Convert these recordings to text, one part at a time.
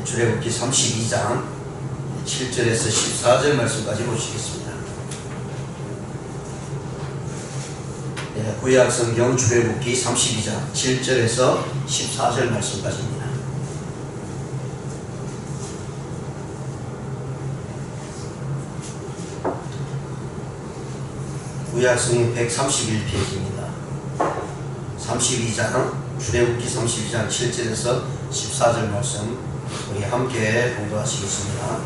출애굽기 32장 7절에서 14절 말씀까지 보시겠습니다. 구약성경 출애굽기 32장 7절에서 14절 말씀까지입니다. 구약성경 131페이지입니다. 32장 출애굽기 32장 7절에서 14절 말씀 우리 함께 봉독하시겠습니다.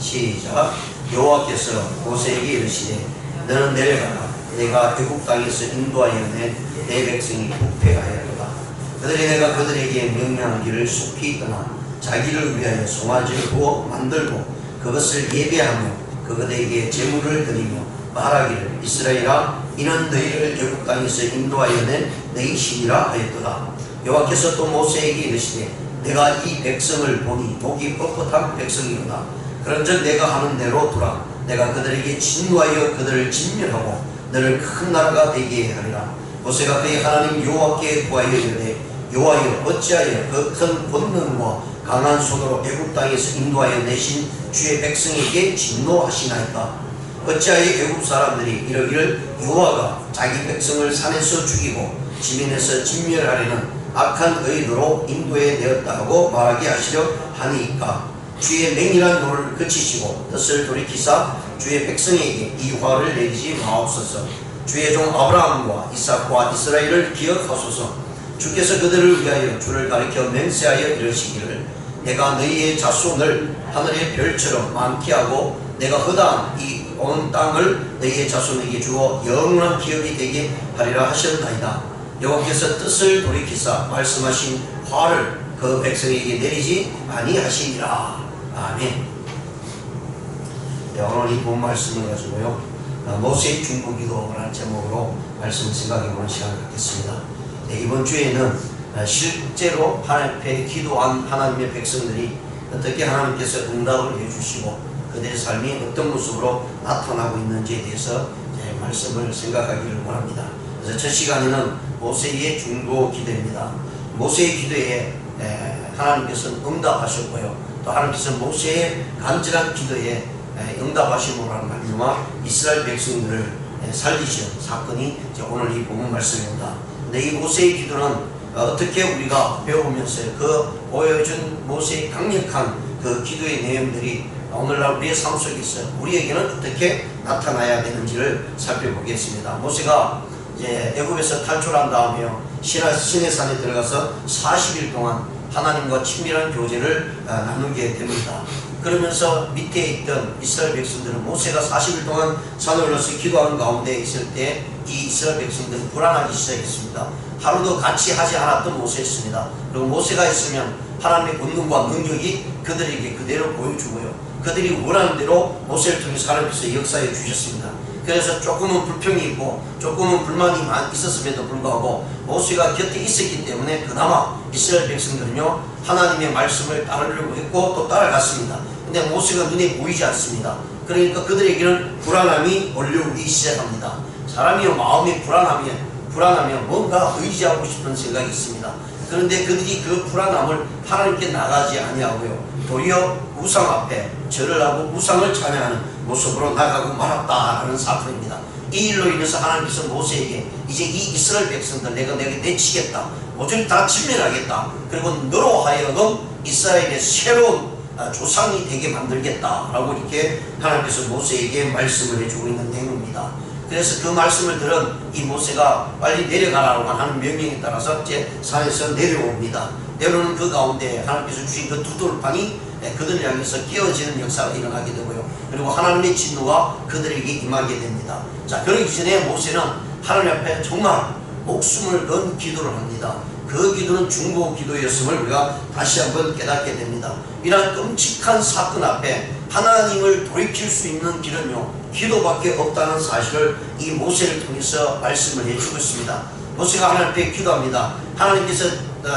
시작. 여호와께서 모세에게 이르시되 너는 내려가라. 내가 애굽 땅에서 인도하여 낸 내 백성이 부패하였도다. 그들이 내가 그들에게 명령하기를 속히 떠나 자기를 위하여 송아지를 구워 만들고 그것을 예배하며 그들에게 제물을 드리며 말하기를 이스라엘아 이는 너희를 애굽 땅에서 인도하여 낸 너희 신이라 하였도다. 여호와께서 또 모세에게 이르시되 내가 이 백성을 보니 목이 뻣뻣한 백성이로다. 그런즉 내가 하는 대로 두라. 내가 그들에게 진노하여 그들을 진멸하고 너를 큰 나라가 되게 하리라. 모세가 그의 하나님 여호와께 구하여 이르되 여호와여 어찌하여 그 큰 권능과 강한 손으로 애굽 땅에서 인도하여 내신 주의 백성에게 진노하시나이까. 어찌하여 애굽 사람들이 이러기를 여호와가 자기 백성을 산에서 죽이고 지면에서 진멸하려는 악한 의도로 인도해 내었다 하고 말하게 하시려 하니까. 주의 맹인한 노를 그치시고 뜻을 돌이키사 주의 백성에게 이 화를 내리지 마옵소서. 주의 종 아브라함과 이삭과 이스라엘을 기억하소서. 주께서 그들을 위하여 주를 가리켜 맹세하여 이르시기를 내가 너희의 자손을 하늘의 별처럼 많게 하고 내가 허다한 이 온 땅을 너희의 자손에게 주어 영원한 기업이 되게 하리라 하셨나이다. 여호와께서 뜻을 돌이키사 말씀하신 화를 그 백성에게 내리지 아니하시니라. 아멘. 오늘 이 본 말씀을 가지고요 모세의 중보기도라는 제목으로 말씀을 생각해보는 시간을 갖겠습니다. 이번 주에는 실제로 하나님 앞에 기도한 하나님의 백성들이 어떻게 하나님께서 응답을 해주시고 그들의 삶이 어떤 모습으로 나타나고 있는지에 대해서 말씀을 생각하기를 원합니다. 그래서 첫 시간에는 모세의 중보 기도입니다. 모세의 기도에 하나님께서는 응답하셨고요. 또 하나님께서 모세의 간절한 기도에 응답하심으로 하는 말미암아 이스라엘 백성들을 살리신 사건이 오늘 이 본문 말씀입니다. 근데 이 모세의 기도는 어떻게 우리가 배우면서 그 보여준 모세의 강력한 그 기도의 내용들이 오늘날 우리의 삶 속에서 우리에게는 어떻게 나타나야 되는지를 살펴보겠습니다. 모세가 이제 애굽에서 탈출한 다음에 시내산에 들어가서 40일 동안 하나님과 친밀한 교제를 나누게 됩니다. 그러면서 밑에 있던 이스라엘 백성들은 모세가 40일 동안 산에 올라서 기도하는 가운데 있을 때 이 이스라엘 백성들은 불안하기 시작했습니다. 하루도 같이 하지 않았던 모세였습니다. 그리고 모세가 있으면 하나님의 권능과 능력이 그들에게 그대로 보여주고요. 그들이 원하는 대로 모세를 통해서 하나님께서 역사해 주셨습니다. 그래서 조금은 불평이 있고 조금은 불만이 있었음에도 불구하고 모세가 곁에 있었기 때문에 그나마 이스라엘 백성들은요 하나님의 말씀을 따르려고 했고 또 따라갔습니다. 근데 모세가 눈에 보이지 않습니다. 그러니까 그들에게는 불안함이 올라오기 시작합니다. 사람이 마음이 불안하면 뭔가 의지하고 싶은 생각이 있습니다. 그런데 그들이 그 불안함을 하나님께 나가지 아니하고요 도리어 우상 앞에 절을 하고 우상을 찬양하는 모습으로 나가고 말았다라는 사건입니다. 이 일로 인해서 하나님께서 모세에게 이제 이 이스라엘 백성들 내가 내치겠다. 모조리 다 진멸하겠다. 그리고 너로 하여금 이스라엘의 새로운 조상이 되게 만들겠다라고 이렇게 하나님께서 모세에게 말씀을 해주고 있는 내용입니다. 그래서 그 말씀을 들은 이 모세가 빨리 내려가라고 하는 명령에 따라서 이제 산에서 내려옵니다. 내려오는 그 가운데 하나님께서 주신 그 두 돌판이 그들을 향해서 깨어지는 역사가 일어나게 되고요. 그리고 하나님의 진노가 그들에게 임하게 됩니다. 자, 그러기 전에 모세는 하나님 앞에 정말 목숨을 건 기도를 합니다. 그 기도는 중보 기도였음을 우리가 다시 한번 깨닫게 됩니다. 이러한 끔찍한 사건 앞에 하나님을 돌이킬 수 있는 길은요 기도밖에 없다는 사실을 이 모세를 통해서 말씀을 해주고 있습니다. 모세가 하나님 앞에 기도합니다. 하나님께서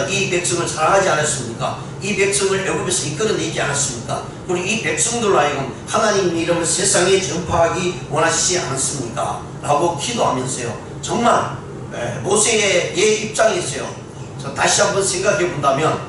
이 백성을 사랑하지 않았습니까? 이 백성을 애굽에서 이끌어내지 않았습니까? 그리고 이 백성들로 하여금 하나님 이름을 세상에 전파하기 원하시지 않습니까? 라고 기도하면서요 정말 모세의 입장에서요 다시 한번 생각해 본다면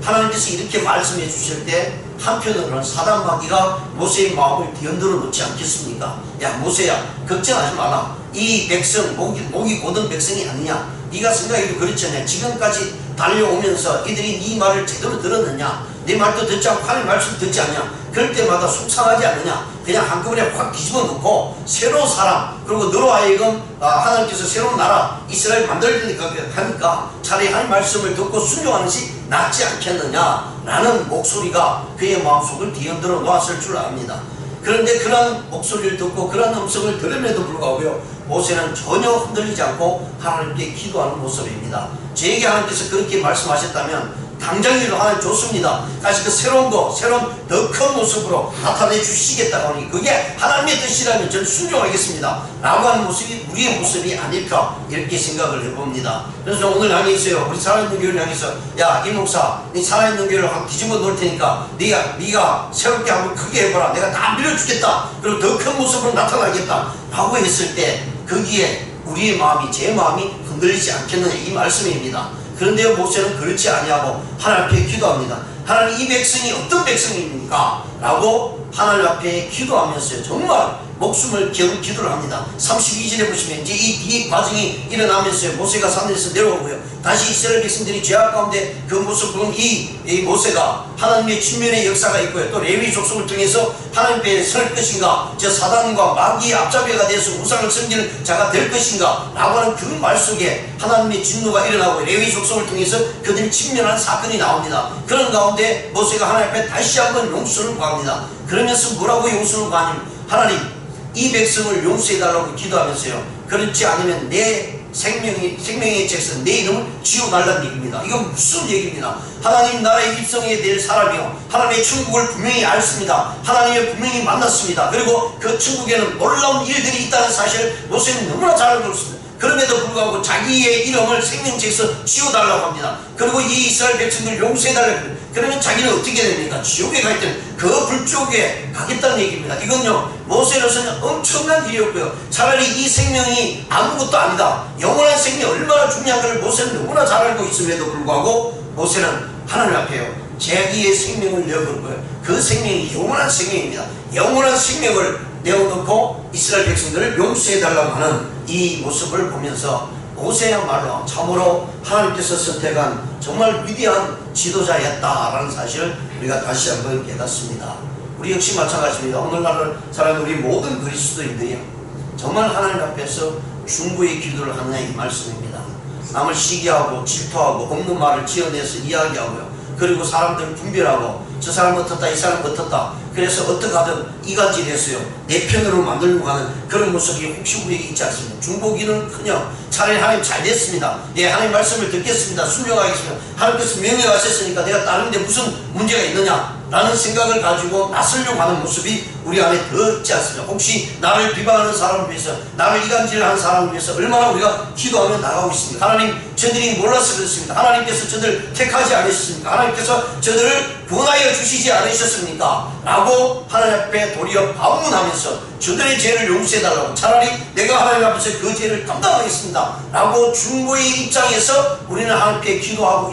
하나님께서 이렇게 말씀해 주실 때 한편으로는 사단 마귀가 모세의 마음을 뒤흔들어 놓지 않겠습니까? 야 모세야 걱정하지 마라. 이 백성 목이 고든 백성이 아니냐. 네가 생각해도 그렇지 않냐. 지금까지 달려오면서 이들이 네 말을 제대로 들었느냐. 네 말도 듣지 않고 하나님 말씀 듣지 않냐. 그럴 때마다 속상하지 않느냐. 그냥 한꺼번에 확 뒤집어 놓고 새로운 사람 그리고 너로 하여금 하나님께서 새로운 나라 이스라엘 만들니까 하니까 차라리 하나님 말씀을 듣고 순종하는 것이 낫지 않겠느냐 라는 목소리가 그의 마음속을 뒤흔들어 놓았을 줄 압니다. 그런데 그런 목소리를 듣고 그런 음성을 들음에도 불구하고요 모세는 전혀 흔들리지 않고 하나님께 기도하는 모습입니다. 저에게 하나님께서 그렇게 말씀하셨다면 당장이라도 하나님 좋습니다. 다시 그 새로운 더 큰 모습으로 나타내 주시겠다고 하니 그게 하나님의 뜻이라면 저는 순종하겠습니다 라고 하는 모습이 우리의 모습이 아닐까 이렇게 생각을 해봅니다. 그래서 오늘 향해서요 우리 살아있는 교회를 향해서 야 이 목사 네 살아있는 교회를 한번 뒤집어 놓을 테니까 네가 새롭게 한번 크게 해봐라. 내가 다 밀어주겠다. 그리고 더 큰 모습으로 나타나겠다 라고 했을 때 거기에 우리의 마음이 제 마음이 흔들리지 않겠느냐 이 말씀입니다. 그런데 모세는 그렇지 아니하고 하나님 앞에 기도합니다. 하나님 이 백성이 어떤 백성입니까? 라고 하나님 앞에 기도하면서요 정말 목숨을 겨눈 기도를 합니다. 32절에 보시면 이제 이 과정이 일어나면서요 모세가 산에서 내려오고요 다시 이스라엘 백성들이 죄악 가운데 그 모습 보면 이 모세가 하나님의 친면의 역사가 있고요 또 레위 족속을 통해서 하나님 앞에 설 것인가 저 사단과 마귀의 앞잡이가 돼서 우상을 섬기는 자가 될 것인가 라고 하는 그 말 속에 하나님의 진노가 일어나고 레위 족속을 통해서 그들이 직면한 사건이 나옵니다. 그런 가운데 모세가 하나님 앞에 다시 한번 용서를 구합니다. 그러면서 뭐라고 용서를 구하냐면 하나님 이 백성을 용서해달라고 기도하면서요 그렇지 않으면 내 생명의 책에서 내 이름을 지워달라는 얘기입니다. 이건 무슨 얘기입니다. 하나님 나라의 입성에 대한 사람이요 하나님의 천국을 분명히 알습니다. 하나님을 분명히 만났습니다. 그리고 그 천국에는 놀라운 일들이 있다는 사실을 모세는 너무나 잘 알고 있습니다. 그럼에도 불구하고 자기의 이름을 생명책에서 지워달라고 합니다. 그리고 이 이스라엘 백성들 용서해달라고 합니다. 그러면 자기는 어떻게 됩니까? 지옥에 갈 때는 그 불지옥에 가겠다는 얘기입니다. 이건요 모세로서는 엄청난 일이었고요 차라리 이 생명이 아무것도 아니다 영원한 생명이 얼마나 중요한 걸 모세는 너무나 잘 알고 있음에도 불구하고 모세는 하나님 앞에요 자기의 생명을 내어버리고요 그 생명이 영원한 생명입니다. 영원한 생명을 내어놓고 이스라엘 백성들을 용서해달라고 하는 이 모습을 보면서 모세야말로 참으로 하나님께서 선택한 정말 위대한 지도자였다라는 사실을 우리가 다시 한번 깨닫습니다. 우리 역시 마찬가지입니다. 오늘날 살아가는 우리 모든 그리스도인들이 정말 하나님 앞에서 중보의 기도를 하느냐 이 말씀입니다. 남을 시기하고 질투하고 없는 말을 지어내서 이야기하고요. 그리고 사람들을 분별하고 저 사람 어떻다 이 사람 어떻다 그래서 어떻게 하든 이간질해서요 내 편으로 만들려고 하는 그런 모습이 혹시 우리에게 있지 않습니까? 중보기는커녕 차라리 하나님 잘 됐습니다. 네 하나님 말씀을 듣겠습니다. 순종하겠습니다. 하나님께서 명령하셨으니까 내가 따르는데 무슨 문제가 있느냐 라는 생각을 가지고 나서려고 하는 모습이 우리 안에 더 있지 않습니까? 혹시 나를 비방하는 사람을 위해서 나를 이간질하는 사람을 위해서 얼마나 우리가 기도하며 나가고 있습니까? 하나님 저들이 몰라서 그렇습니다. 하나님께서 저들 택하지 않으셨습니까? 하나님께서 저들을 구원하여 주시지 않으셨습니까? 라고 하나님 앞에 도리어 반문하면서 저들의 죄를 용서해달라고 차라리 내가 하나님 앞에서 그 죄를 감당하겠습니다 라고 중보의 입장에서 우리는 하나님께 기도하고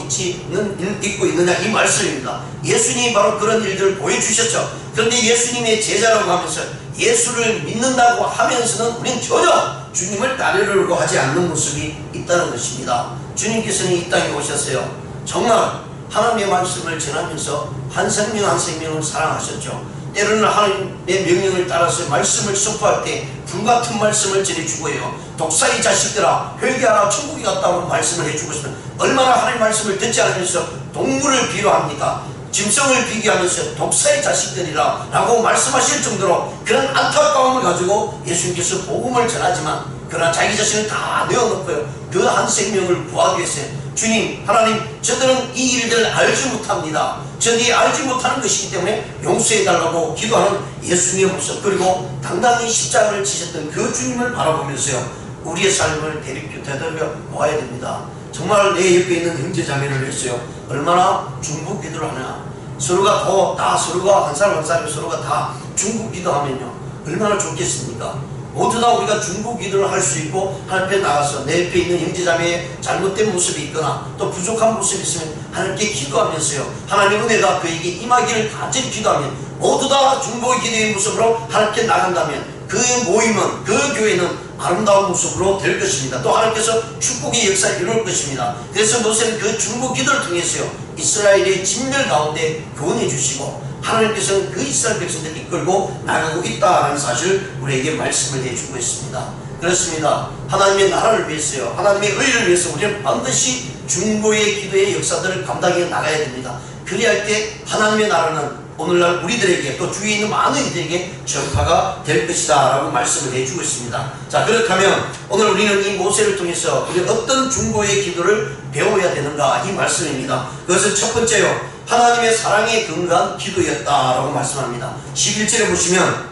있고 있느냐 이 말씀입니다. 예수님이 바로 그런 일들을 보여주셨죠. 그런데 예수님의 제자라고 하면서 예수를 믿는다고 하면서는 우리는 전혀 주님을 따르려고 하지 않는 모습이 있다는 것입니다. 주님께서는 이 땅에 오셨어요. 정말 하나님의 말씀을 전하면서 한 생명 한 생명을 사랑하셨죠. 때로는 하나님의 명령을 따라서 말씀을 선포할 때 불같은 말씀을 전해주고요. 독사의 자식들아 회개하라 천국이 갔다고 말씀을 해주고 있으면 얼마나 하나님 말씀을 듣지 않으면서 동물을 비유합니까? 짐승을 비교하면서 독사의 자식들이라 라고 말씀하실 정도로 그런 안타까움을 가지고 예수님께서 복음을 전하지만 그러나 자기 자신을 다 내어놓고요 그 한 생명을 구하기 위해서 주님 하나님 저들은 이 일들을 알지 못합니다. 저들이 알지 못하는 것이기 때문에 용서해달라고 기도하는 예수님의 모습 그리고 당당히 십자가를 지셨던 그 주님을 바라보면서요 우리의 삶을 되돌려 보아야 됩니다. 정말 내 옆에 있는 형제자매를 위해서요 얼마나 중보 기도를 하냐 서로가 서로가 한 사람 한 사람이 서로가 다 중보 기도하면요 얼마나 좋겠습니까? 모두 다 우리가 중보 기도를 할 수 있고 하나님 앞에 나가서 내 옆에 있는 형제자매의 잘못된 모습이 있거나 또 부족한 모습이 있으면 하나님께 기도하면서요, 하나님의 은혜가 그에게 임하기를 간절히 기도하면 모두 다 중보의 기도의 모습으로 하나님께 나간다면 그 모임은, 그 교회는 아름다운 모습으로 될 것입니다. 또 하나님께서 축복의 역사를 이룰 것입니다. 그래서 모세는 그 중보 기도를 통해서요, 이스라엘의 진멸 가운데 구원해 주시고 하나님께서는 그 이스라엘 백성들을 이끌고 나가고 있다는 사실을 우리에게 말씀을 해주고 있습니다. 그렇습니다. 하나님의 나라를 위해서요, 하나님의 의를 위해서 우리는 반드시 중보의 기도의 역사들을 감당해 나가야 됩니다. 그리할 때 하나님의 나라는 오늘날 우리들에게, 또 주위에 있는 많은 이들에게 전파가 될 것이다 라고 말씀을 해주고 있습니다. 자, 그렇다면 오늘 우리는 이 모세를 통해서 우리가 어떤 중보의 기도를 배워야 되는가, 이 말씀입니다. 그것은 첫 번째요, 하나님의 사랑에 근거한 기도였다 라고 말씀합니다. 11절에 보시면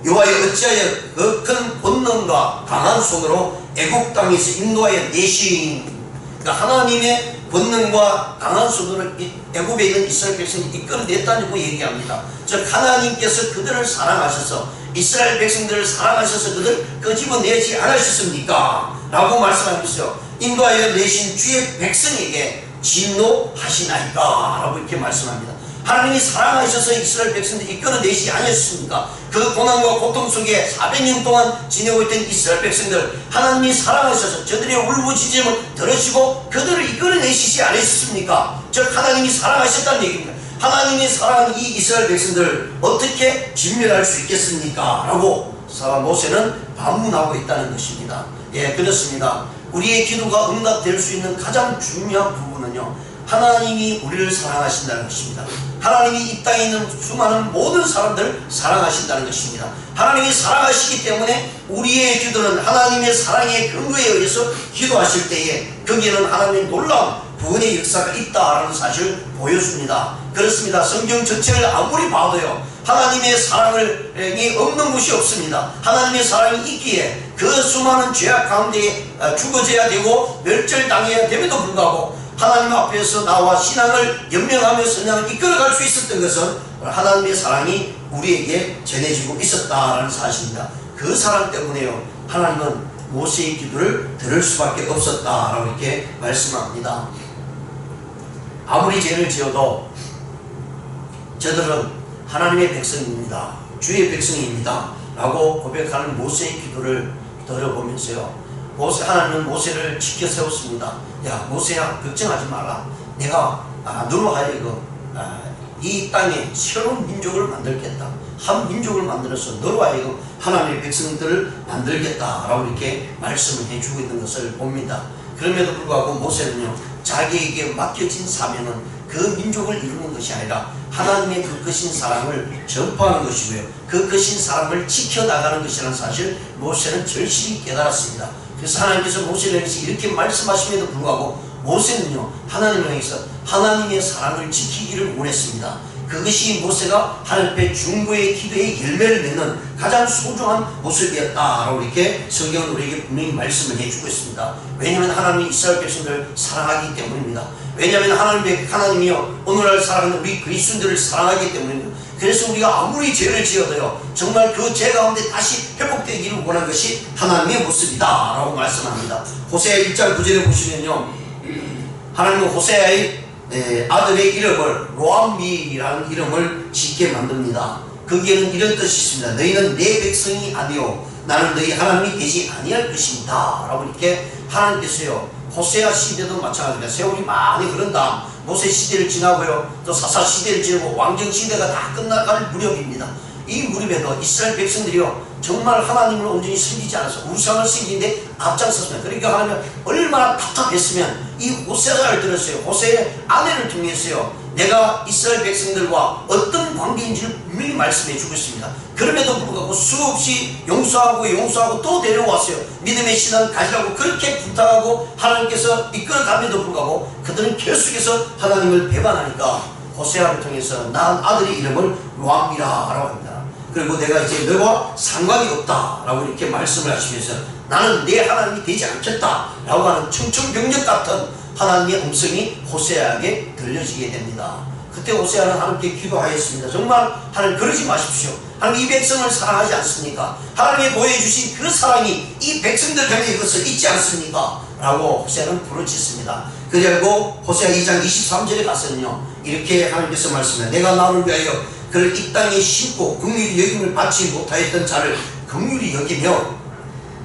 여호와여 어찌하여 그 큰 권능과 강한 손으로 애국 땅에서 인도하여 내신, 그러니까 하나님의 권능과 강한 손으로 애굽에 있는 이스라엘 백성이 이끌어냈다고 얘기합니다. 즉 하나님께서 그들을 사랑하셔서, 이스라엘 백성들을 사랑하셔서 그들 끄집어내지 않으셨습니까? 라고 말씀하면서 인도하여 내신 주의 백성에게 진노하시나이까 라고 이렇게 말씀합니다. 하나님이 사랑하셔서 이스라엘 백성들 이끌어내시지 않으셨습니까? 그 고난과 고통 속에 400년 동안 지내고 있던 이스라엘 백성들, 하나님이 사랑하셔서 저들의 울부짖음을 들으시고 그들을 이끌어내시지 않으셨습니까? 즉 하나님이 사랑하셨다는 얘기입니다. 하나님이 사랑하는 이 이스라엘 백성들을 어떻게 진멸할 수 있겠습니까? 라고 모세는 반문하고 있다는 것입니다. 예, 그렇습니다. 우리의 기도가 응답될 수 있는 가장 중요한 부분은요, 하나님이 우리를 사랑하신다는 것입니다. 하나님이 이 땅에 있는 수많은 모든 사람들을 사랑하신다는 것입니다. 하나님이 사랑하시기 때문에 우리의 기도는 하나님의 사랑의 근거에 의해서 기도하실 때에 거기에는 하나님의 놀라운 구원의 역사가 있다라는 사실을 보여줍니다. 그렇습니다. 성경 전체를 아무리 봐도요, 하나님의 사랑이 없는 곳이 없습니다. 하나님의 사랑이 있기에 그 수많은 죄악 가운데 죽어져야 되고 멸절당해야 됨에도 불구하고 하나님 앞에서 나와 신앙을 연명하며 선양을 이끌어갈 수 있었던 것은 하나님의 사랑이 우리에게 전해지고 있었다라는 사실입니다. 그 사랑 때문에요, 하나님은 모세의 기도를 들을 수밖에 없었다라고 이렇게 말씀합니다. 아무리 죄를 지어도 저들은 하나님의 백성입니다, 주의 백성입니다 라고 고백하는 모세의 기도를 들어보면서요, 하나님은 모세를 지켜 세웠습니다. 야, 모세야, 걱정하지 마라. 내가 너로 하여금 이 땅에 새로운 민족을 만들겠다. 한 민족을 만들어서 너로 하여금 하나님의 백성들을 만들겠다 라고 이렇게 말씀을 해주고 있는 것을 봅니다. 그럼에도 불구하고 모세는요, 자기에게 맡겨진 사명은 그 민족을 이루는 것이 아니라 하나님의 그 크신 사랑을 전파하는 것이고요, 그 크신 사랑을 지켜나가는 것이라는 사실 모세는 절실히 깨달았습니다. 그래서 하나님께서 모세를 향해서 이렇게 말씀하심에도 불구하고 모세는요, 하나님을 향해서 하나님의 사랑을 지키기를 원했습니다. 그것이 모세가 하나님 앞에 중보의 기도의 열매를 맺는 가장 소중한 모습이었다라고 이렇게 성경은 우리에게 분명히 말씀을 해주고 있습니다. 왜냐하면 하나님이 이스라엘 백성들을 사랑하기 때문입니다. 왜냐하면 하나님이요, 오늘날 사랑하는 우리 그리스도인들을 사랑하기 때문입니다. 그래서 우리가 아무리 죄를 지어도요, 정말 그 죄 가운데 다시 회복되기를 원한 것이 하나님의 모습이다 라고 말씀합니다. 호세아 1장 9절에 보시면요, 하나님은 호세아의 아들의 이름을 로암미라는 이름을 짓게 만듭니다. 거기에는 이런 뜻이 있습니다. 너희는 내 백성이 아니요 나는 너희 하나님이 되지 아니할 것입니다 라고 이렇게 하나님께서요, 호세아 시대도 마찬가지입니다. 세월이 많이 흐른 다음 모세 시대를 지나고요, 또 사사 시대를 지나고 왕정 시대가 다 끝나갈 무렵입니다. 이 무렵에도 이스라엘 백성들이요, 정말 하나님을 온전히 섬기지 않아서 우상을 섬기는데 앞장섰습니다. 그러니까 하나님은 얼마나 답답했으면 이 호세아를 들었어요. 호세의 아내를 통해서요, 내가 이스라엘 백성들과 어떤 관계인지를 분명히 말씀해 주고 있습니다. 그럼에도 불구하고 수없이 용서하고 또 데려왔어요. 믿음의 신앙을 가지라고 그렇게 부탁하고 하나님께서 이끌어감에도 불구하고 그들은 계속해서 하나님을 배반하니까 호세아를 통해서 낳은 아들의 이름을 로암이라고 합니다. 그리고 내가 이제 너와 상관이 없다 라고 이렇게 말씀을 하시면서 나는 내 하나님이 되지 않겠다 라고 하는 청천벽력 같은 하나님의 음성이 호세아에게 들려지게 됩니다. 그때 호세아는 하나님께 기도하였습니다. 정말 하나님 그러지 마십시오. 하나님 이 백성을 사랑하지 않습니까? 하나님이 보여주신 그 사랑이 이 백성들 향해 이것을 잊지 않습니까? 라고 호세아는 부르짖습니다. 그리고 호세아 2장 23절에 가서는요, 이렇게 하나님께서 말씀해요. 내가 나를 위하여 그를 이 땅에 심고 긍휼히 여김을 받지 못하였던 자를 긍휼히 여기며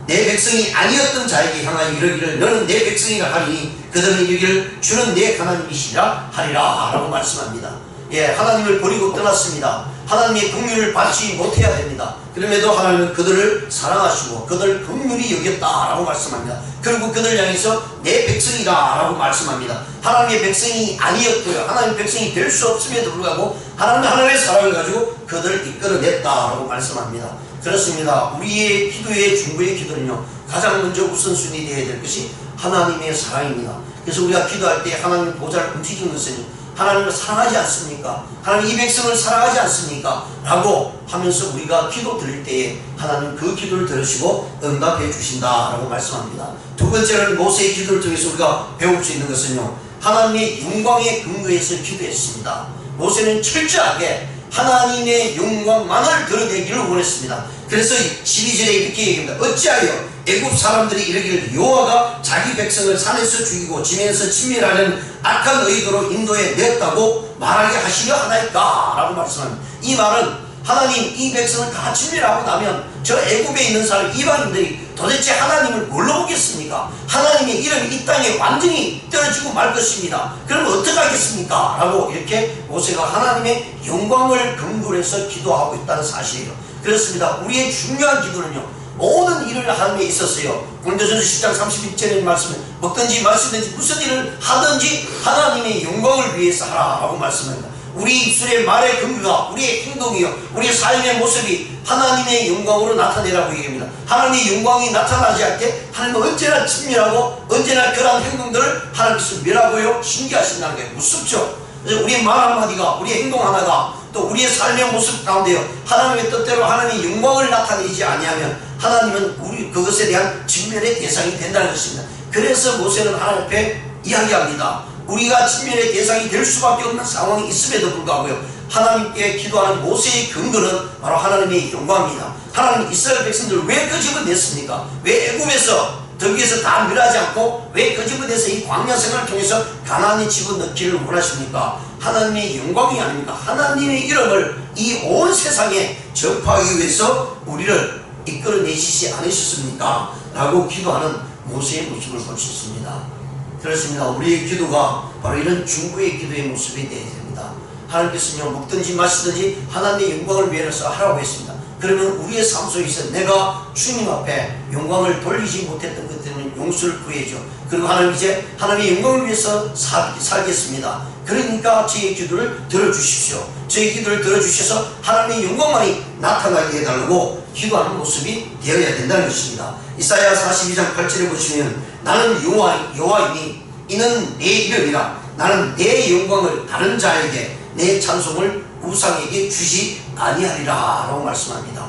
내 백성이 아니었던 자에게 향하여 이르기를 너는 내 백성이라 하리니 그들은 이르기를 주는 내 하나님이시라 하리라 라고 말씀합니다. 예, 하나님을 버리고 떠났습니다. 하나님의 긍휼을 받지 못해야 됩니다. 그럼에도 하나님은 그들을 사랑하시고 그들을 긍휼히 여겼다라고 말씀합니다. 그리고 그들을 향해서 내 백성이다라고 말씀합니다. 하나님의 백성이 아니었고요, 하나님의 백성이 될 수 없음에도 불구하고 하나님은 하나님의 사랑을 가지고 그들을 이끌어냈다라고 말씀합니다. 그렇습니다. 우리의 기도의 중보의 기도는요, 가장 먼저 우선순위 되어야 될 것이 하나님의 사랑입니다. 그래서 우리가 기도할 때 하나님의 보좌를 움직이는 것은 하나님을 사랑하지 않습니까? 하나님 이 백성을 사랑하지 않습니까? 라고 하면서 우리가 기도 드릴 때에 하나님 그 기도를 들으시고 응답해 주신다라고 말씀합니다. 두 번째는 모세의 기도를 통해서 우리가 배울 수 있는 것은요, 하나님의 영광에 근거해서 기도했습니다. 모세는 철저하게 하나님의 영광만을 드러내기를 원했습니다. 그래서 12절에 이렇게 얘기합니다. 어찌하여 애굽 사람들이 이르기를 여호와가 자기 백성을 산에서 죽이고 지면에서 침멸하는 악한 의도로 인도해 냈다고 말하게 하시려 하나이까? 라고 말씀합니다. 이 말은 하나님 이 백성을 다 침멸하고 나면 저 애굽에 있는 사람 이방인들이 도대체 하나님을 뭘로 보겠습니까? 하나님의 이름이 이 땅에 완전히 떨어지고 말 것입니다. 그러면 어떡하겠습니까? 라고 이렇게 모세가 하나님의 영광을 근거로 해서 기도하고 있다는 사실이에요. 그렇습니다. 우리의 중요한 기도는요, 모든 일을 하는 데 있었어요. 고린도전서 10장 31절의 말씀은 먹든지 마시든지 무슨 일을 하든지 하나님의 영광을 위해서 하라고 말씀합니다. 우리 입술의 말의 근거가 우리의 행동이요, 우리의 삶의 모습이 하나님의 영광으로 나타내라고 얘기합니다. 하나님의 영광이 나타나지 않게 하나님은 언제나 친밀하고 언제나 그러한 행동들을 하나님께서 멸하고요, 신기하신다는 게 무섭죠. 그래서 우리의 말 한마디가, 우리의 행동 하나가, 또 우리의 삶의 모습 가운데요, 하나님의 뜻대로 하나님의 영광을 나타내지 아니하면 하나님은 우리 그것에 대한 진멸의 대상이 된다는 것입니다. 그래서 모세는 하나님 앞에 이야기합니다. 우리가 진멸의 대상이 될 수밖에 없는 상황이 있음에도 불구하고요, 하나님께 기도하는 모세의 근거는 바로 하나님의 영광입니다. 하나님 이스라엘 백성들을 왜 끄집어냈습니까? 왜 애굽에서 거기에서 다 멸하지 않고 왜 끄집어내서 이 광야 생활을 통해서 가나안에 집어넣기를 원하십니까? 하나님의 영광이 아닙니까? 하나님의 이름을 이 온 세상에 전파하기 위해서 우리를 이끌어내시지 않으셨습니까? 라고 기도하는 모세의 모습을 볼 수 있습니다. 그렇습니다. 우리의 기도가 바로 이런 중보의 기도의 모습이 되어야 됩니다. 하나님께서는 먹든지 마시든지 하나님의 영광을 위해서 하라고 했습니다. 그러면 우리의 삶 속에서 내가 주님 앞에 영광을 돌리지 못했던 것들은 용서를 구해줘. 그리고 하나님 이제 하나님의 영광을 위해서 살겠습니다. 그러니까 저의 기도를 들어주십시오. 저의 기도를 들어주셔서 하나님의 영광만이 나타나게 해달라고 기도하는 모습이 되어야 된다는 것입니다. 이사야 42장 8절에 보시면 나는 여호와이니 이는 내 이름이라. 나는 내 영광을 다른 자에게 내 찬송을 우상에게 주지 아니하리라 라고 말씀합니다.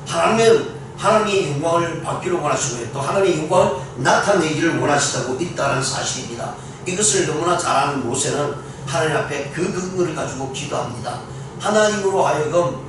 하나님은 하나님의 영광을 받기를 원하시고요, 또 하나님의 영광을 나타내기를 원하시다고 있다는 사실입니다. 이것을 너무나 잘 아는 모세는 하나님 앞에 그 근거를 가지고 기도합니다. 하나님으로 하여금,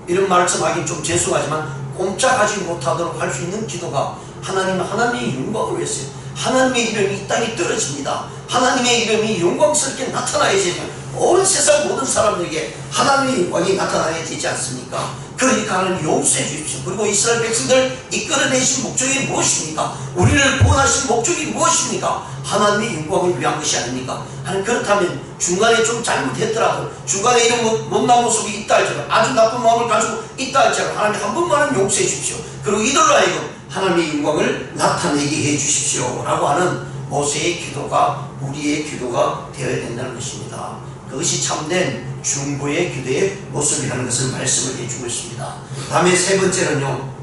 이런 말씀하기는 좀 죄송하지만 꼼짝하지 못하도록 할 수 있는 기도가 하나님의 영광을 위해서요. 하나님의 이름이 이 땅에 떨어집니다. 하나님의 이름이 영광스럽게 나타나야지 온 세상 모든 사람들에게 하나님의 영광이 나타나야 되지 않습니까? 그러니까 하나님 용서해 주십시오. 그리고 이스라엘 백성들 이끌어내신 목적이 무엇입니까? 우리를 구원하신 목적이 무엇입니까? 하나님의 영광을 위한 것이 아닙니까? 하나님, 그렇다면 중간에 좀 잘못했더라도, 중간에 이런 못난 모습이 있다 할지라도, 아주 나쁜 마음을 가지고 있다 할지라도 하나님 한 번만은 용서해 주십시오. 그리고 이들로 하여금 하나님의 영광을 나타내게 해 주십시오 라고 하는 모세의 기도가 우리의 기도가 되어야 된다는 것입니다. 그것이 참된 중보의 기도의 모습이라는 것을 말씀을 해주고 있습니다. 다음에 세 번째는요,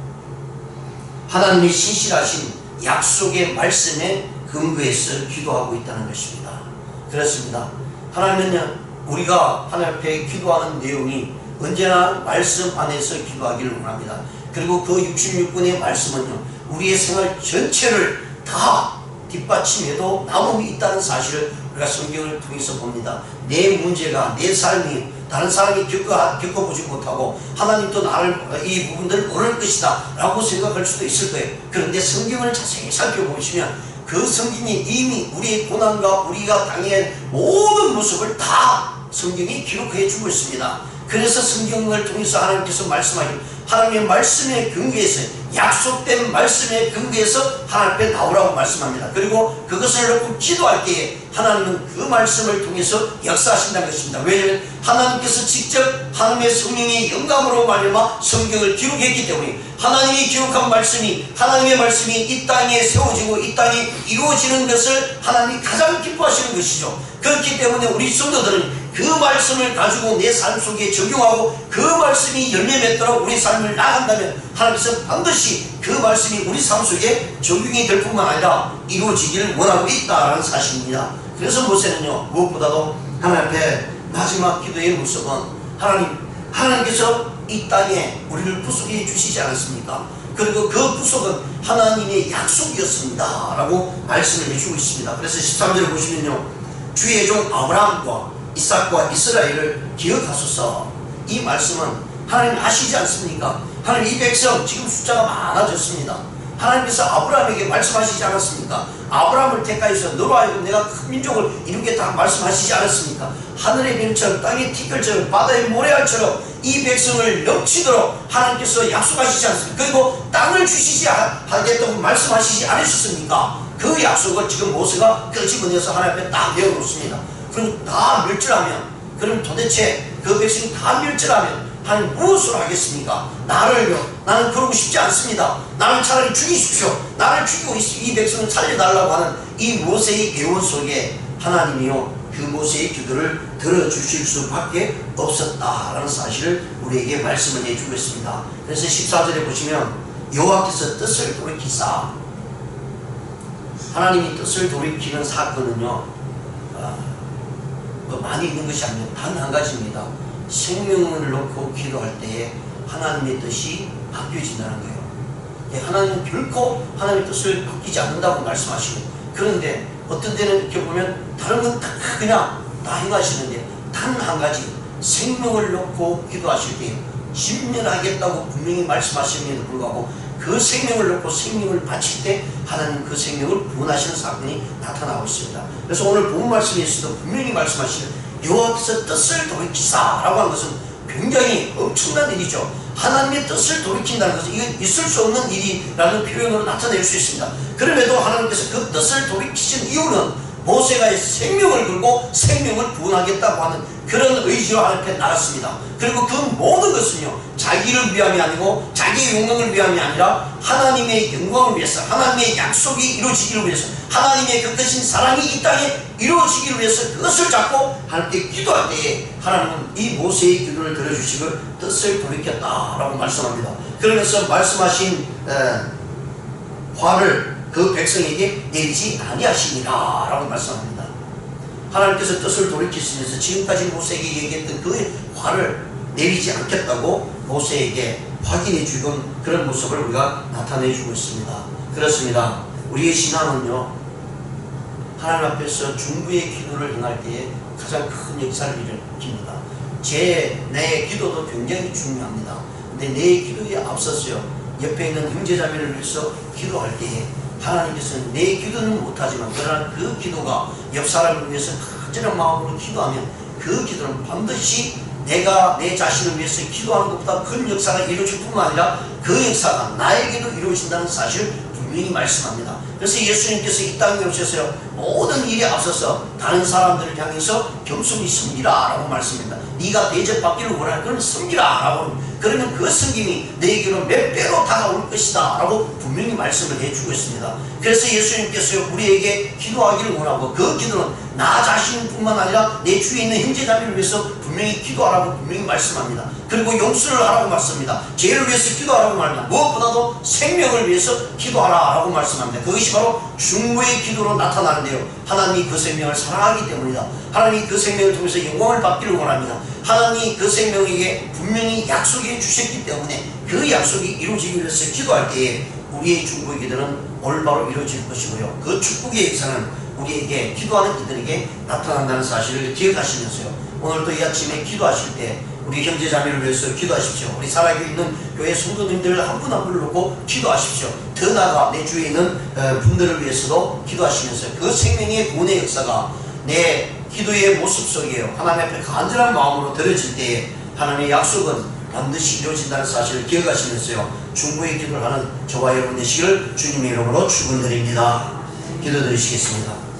하나님의 신실하신 약속의 말씀에 근거해서 기도하고 있다는 것입니다. 그렇습니다. 하나님은요, 우리가 하나님 앞에 기도하는 내용이 언제나 말씀 안에서 기도하기를 원합니다. 그리고 그 66권의 말씀은요, 우리의 생활 전체를 다 뒷받침해도 남음이 있다는 사실을 우리가 성경을 통해서 봅니다. 내 문제가, 내 삶이 다른 사람이 겪어보지 못하고 하나님도 나를 이 부분들을 모를 것이다 라고 생각할 수도 있을 거예요. 그런데 성경을 자세히 살펴보시면 그 성경이 이미 우리의 고난과 우리가 당할 모든 모습을 다 성경이 기록해 주고 있습니다. 그래서 성경을 통해서 하나님께서 말씀하신 하나님의 말씀에 근거해서 약속된 말씀에 근거해서 하나님 앞에 나오라고 말씀합니다. 그리고 그것을 놓고 기도할 때에 하나님은 그 말씀을 통해서 역사하신다는 것입니다. 왜냐하면 하나님께서 직접 하나님의 성령의 영감으로 말미암아 성경을 기록했기 때문에 하나님이 기록한 말씀이 하나님의 말씀이 이 땅에 세워지고 이 땅에 이루어지는 것을 하나님이 가장 기뻐하시는 것이죠. 그렇기 때문에 우리 성도들은 그 말씀을 가지고 내 삶 속에 적용하고 그 말씀이 열매 맺도록 우리 삶을 나간다면 하나님께서 반드시 그 말씀이 우리 삶 속에 적용이 될 뿐만 아니라 이루어지기를 원하고 있다는 사실입니다. 그래서 모세는요, 무엇보다도 하나님 앞에 마지막 기도의 모습은 하나님께서 이 땅에 우리를 구속해 주시지 않았습니까? 그리고 그 구속은 하나님의 약속이었습니다 라고 말씀을 해주고 있습니다. 그래서 13절을 보시면요, 주의 종 아브라함과 이삭과 이스라엘을 기억하소서. 이 말씀은 하나님 아시지 않습니까? 하나님 이 백성 지금 숫자가 많아졌습니다. 하나님께서 아브라함에게 말씀하시지 않았습니까? 아브라함을 택하여서 너로 하여금 내가 큰 민족을 이루겠다 말씀하시지 않았습니까? 하늘의 별처럼 땅의 티끌처럼 바다의 모래알처럼 이 백성을 넘치도록 하나님께서 약속하시지 않습니까? 그리고 땅을 주시지 하겠다고 말씀하시지 않으셨습니까? 그 약속을 지금 모세가 끄집어내서 하나님 앞에 딱 내어놓습니다. 그럼 다 멸절하면, 그럼 도대체 그 백성이 다 멸절하면 하나님 무엇을 하겠습니까? 나는 그러고 싶지 않습니다. 나를 차라리 죽이십시오. 나를 죽이고 이 백성을 살려달라고 하는 이 모세의 예언 속에 하나님이요, 그 모세의 기도를 들어주실 수밖에 없었다라는 사실을 우리에게 말씀을 해주고 있습니다. 그래서 14절에 보시면 여호와께서 뜻을 돌이키사, 하나님이 뜻을 돌이키는 사건은요, 많이 있는 것이 아니고 단 한 가지입니다. 생명을 놓고 기도할 때에 하나님의 뜻이 바뀌어진다는 거예요. 하나님은 결코 하나님의 뜻을 바뀌지 않는다고 말씀하시고, 그런데 어떤 때는 이렇게 보면 다른 건 다 그냥 다 행하시는데 단 한 가지, 생명을 놓고 기도하실 때 진멸하겠다고 분명히 말씀하심에도 불구하고 그 생명을 놓고 생명을 바칠 때 하나님 그 생명을 구원하시는 사건이 나타나고 있습니다. 그래서 오늘 본 말씀에서도 분명히 말씀하시는 여호와께서 뜻을 돌이키사라고 하는 것은 굉장히 엄청난 일이죠. 하나님의 뜻을 돌이킨다는 것은 이건 있을 수 없는 일이라는 표현으로 나타낼 수 있습니다. 그럼에도 하나님께서 그 뜻을 돌이키신 이유는 모세가 생명을 걸고 생명을 구원하겠다고 하는 그런 의지로 하나님 앞에 나갔습니다. 그리고 그 모든 것은요, 자기를 위함이 아니고 자기의 영광을 위함이 아니라 하나님의 영광을 위해서, 하나님의 약속이 이루어지기를 위해서, 하나님의 그 크신 사랑이 이 땅에 이루어지기를 위해서 그것을 잡고 하나님께 기도할 때에 하나님은 이 모세의 기도를 들어주시고 뜻을 돌이켰다라고 말씀합니다. 그러면서 말씀하신 화를 그 백성에게 내리지 아니하시니라 라고 말씀합니다. 하나님께서 뜻을 돌이키시면서 지금까지 모세에게 얘기했던 그 화를 내리지 않겠다고 모세에게 확인해 주는 그런 모습을 우리가 나타내 주고 있습니다. 그렇습니다. 우리의 신앙은요, 하나님 앞에서 중부의 기도를 행할 때에 가장 큰 역사를 일으킵니다. 내 기도도 굉장히 중요합니다. 근데 내 기도에 앞서서요, 옆에 있는 형제자매를 위해서 기도할 때에 하나님께서는 내 기도는 못하지만 그러나 그 기도가 옆 사람을 위해서 간절한 마음으로 기도하면 그 기도는 반드시 내가 내 자신을 위해서 기도하는 것보다 큰 역사가 이루어질 뿐만 아니라 그 역사가 나에게도 이루어진다는 사실을 분명히 말씀합니다. 그래서 예수님께서 이 땅에 오셔서요, 모든 일에 앞서서 다른 사람들을 향해서 겸손히 섬기라 라고 말씀합니다. 네가 대접받기를 원하는 그런 섬기라 라고, 그러면 그 섬김이 너에게로 몇 배로 다가올 것이다 라고 분명히 말씀을 해주고 있습니다. 그래서 예수님께서 우리에게 기도하기를 원하고 그 기도는 나 자신뿐만 아니라 내 주위에 있는 형제자매를 위해서 분명히 기도하라고 분명히 말씀합니다. 그리고 용서를 하라고 말씀합니다. 죄를 위해서 기도하라고 말합니다. 무엇보다도 생명을 위해서 기도하라 라고 말씀합니다. 그것이 바로 중보의 기도로 나타나는데요, 하나님이 그 생명을 사랑하기 때문이다. 하나님이 그 생명을 통해서 영광을 받기를 원합니다. 하나님이 그 생명에게 분명히 약속해 주셨기 때문에 그 약속이 이루어지기 위해서 기도할 때에 우리의 중보의 기도는 올바로 이루어질 것이고요, 그 축복의 역사는 우리에게 기도하는 이들에게 나타난다는 사실을 기억하시면서요, 오늘도 이 아침에 기도하실 때 우리 형제자매를 위해서 기도하십시오. 우리 살아있는 교회 성도님들 한 분 한 분을 놓고 기도하십시오. 더 나아가 내 주위에 있는 분들을 위해서도 기도하시면서 그 생명의 구원의 역사가 내 기도의 모습 속에 하나님 앞에 간절한 마음으로 드려질 때에 하나님의 약속은 반드시 이루어진다는 사실을 기억하시면서요, 중보의 기도를 하는 저와 여러분 되시기를 주님의 이름으로 축원드립니다. 기도드리시겠습니다.